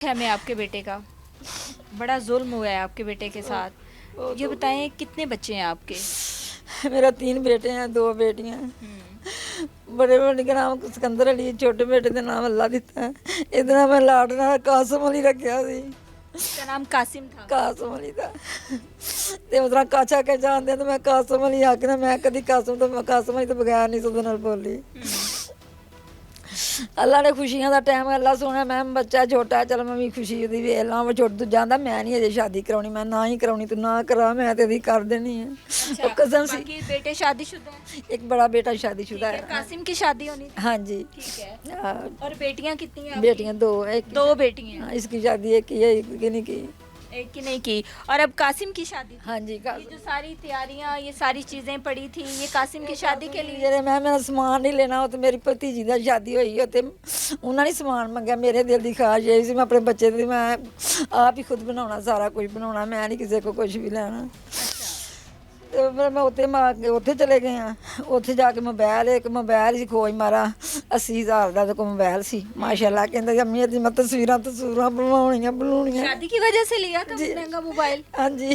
है मैं आपके बेटे का, बड़ा जुल्म हुआ है आपके बेटे के साथ। ये बताएं कितने बच्चे हैं आपके? मेरा 3 बेटे हैं, 2 बेटियां। बड़े बेटे का नाम सिकंदर अली, छोटे बेटे का नाम अल्लाह दिता है। ਇਹਦਾ ਨਾਮ ਮੈਂ ਲਾਡਨਾ ਕਾਸਮ ਅਲੀ ਰੱਖਿਆ ਸੀ। इसका नाम कासिम था। ਕਾਸਮ ਅਲੀ ਦਾ ਤੇ ਉਧਰ ਕਾਚਾ ਕੇ ਜਾਂਦੇ ਤੇ ਮੈਂ ਕਾਸਮ ਅਲੀ ਆਖਣਾ, ਮੈਂ ਕਦੀ ਕਾਸਮ ਤੋਂ ਕਾਸਮ ਅਲੀ ਤੋਂ ਬਗੈਰ ਨਹੀਂ ਉਹਦੇ ਨਾਲ ਬੋਲੀ। ਅੱਲਾ ਨੇ ਖੁਸ਼ੀਆਂ ਦਾ ਟਾਈਮ, ਅੱਲਾ ਸੋਹਣਾ, ਮੈਂ ਬੱਚਾ ਛੋਟਾ, ਚਲ ਮੈਂ ਵੀ ਖੁਸ਼ੀ ਉਹਦੀ ਵੇਖ ਲਾਂ। ਉਹ ਛੋਟ ਜਾਂਦਾ, ਮੈਂ ਨਹੀਂ ਅਜੇ ਸ਼ਾਦੀ ਕਰਾਉਣੀ, ਮੈਂ ਨਾ ਹੀ ਕਰਾਉਣੀ, ਤੂੰ ਨਾ ਕਰਾ, ਮੈਂ ਤੇ ਇਹਦੀ ਕਰ ਦੇਣੀ ਹੈ। अच्छा, ਉਹ ਕਸਮ ਸੀ। बाकी बेटे शादीशुदा हैं? एक बड़ा बेटा ठीक शादीशुदा है, है। कासिम की शादी होनी थी। हाँ जी। ठीक है। हाँ, और बेटियां कितनी हैं आपकी? बेटियां 2 है, एक 2 बेटी हैं। हाँ, इसकी शादी एक की है, एक की नहीं की। एक की नहीं की। और अब कासिम की शादी थी। हाँ जी। ये जो सारी तैयारियां, ये सारी चीजें पड़ी थी, ये कासिम की शादी के लिए। ਜਿਹੜੇ ਮੈਂ ਮੇਰਾ ਸਮਾਨ ਨਹੀਂ ਲੈਣਾ, ਉਹ ਤੇ ਮੇਰੀ ਭਤੀਜੀ ਦਾ ਸ਼ਾਦੀ ਹੋਈ, ਉਹ ਤੇ ਉਹਨਾਂ ਨੇ ਸਮਾਨ ਮੰਗਿਆ। ਮੇਰੇ ਦਿਲ ਦੀ ਖਾਹਿਸ਼ ਇਹ ਸੀ, ਮੈਂ ਆਪਣੇ ਬੱਚੇ ਦੀ ਮੈਂ ਆਪ ਹੀ ਖੁਦ ਬਣਾਉਣਾ, ਸਾਰਾ ਕੁਝ ਬਣਾਉਣਾ, ਮੈਂ ਨਹੀਂ ਕਿਸੇ ਕੋ ਕੁਝ ਵੀ ਲੈਣਾ। ਤੇ ਫਿਰ ਮੈਂ ਉੱਥੇ ਚਲੇ ਗਏ ਹਾਂ। ਉੱਥੇ ਜਾ ਕੇ ਇੱਕ ਮੋਬਾਈਲ ਸੀ, ਖੋਜ ਮਾਰਾ 80,000 ਦਾ ਕੋਲ ਮੋਬਾਈਲ ਸੀ। ਮਾਸ਼ਾਅੱਲਾ ਕਹਿੰਦਾ ਜੀ ਅੰਮੀ, ਮੈਂ ਤਸਵੀਰਾਂ ਬਣਾਉਣੀਆਂ। शादी की वजह से लिया था महंगा मोबाइल? ਹਾਂਜੀ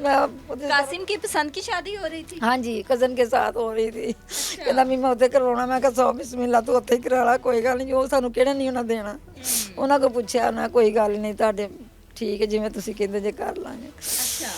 मैं कासिम की पसंद की शादी हो रही थी। हाँ जी, कज़न के साथ हो रही थी। ਕਹਿੰਦਾ ਵੀ ਮੈਂ ਉੱਥੇ ਕਰਵਾਉਣਾ। ਮੈਂ ਕਿਹਾ ਸੌ ਬਿਸਮਿਲ੍ਲਾ, ਤੂੰ ਉੱਥੇ ਹੀ ਕਰਾ ਲਾ, ਕੋਈ ਗੱਲ ਨਹੀਂ। ਉਹ ਸਾਨੂੰ ਕਿਹੜਾ ਨਹੀਂ ਉਹਨਾਂ ਦੇਣਾ। ਉਹਨਾਂ ਕੋਲ ਪੁੱਛਿਆ ਨਾ, ਕੋਈ ਗੱਲ ਨਹੀਂ, ਤੁਹਾਡੇ ਠੀਕ ਹੈ, ਜਿਵੇਂ ਤੁਸੀਂ ਕਹਿੰਦੇ ਜੇ ਕਰ ਲਾਂਗੇ। अच्छा,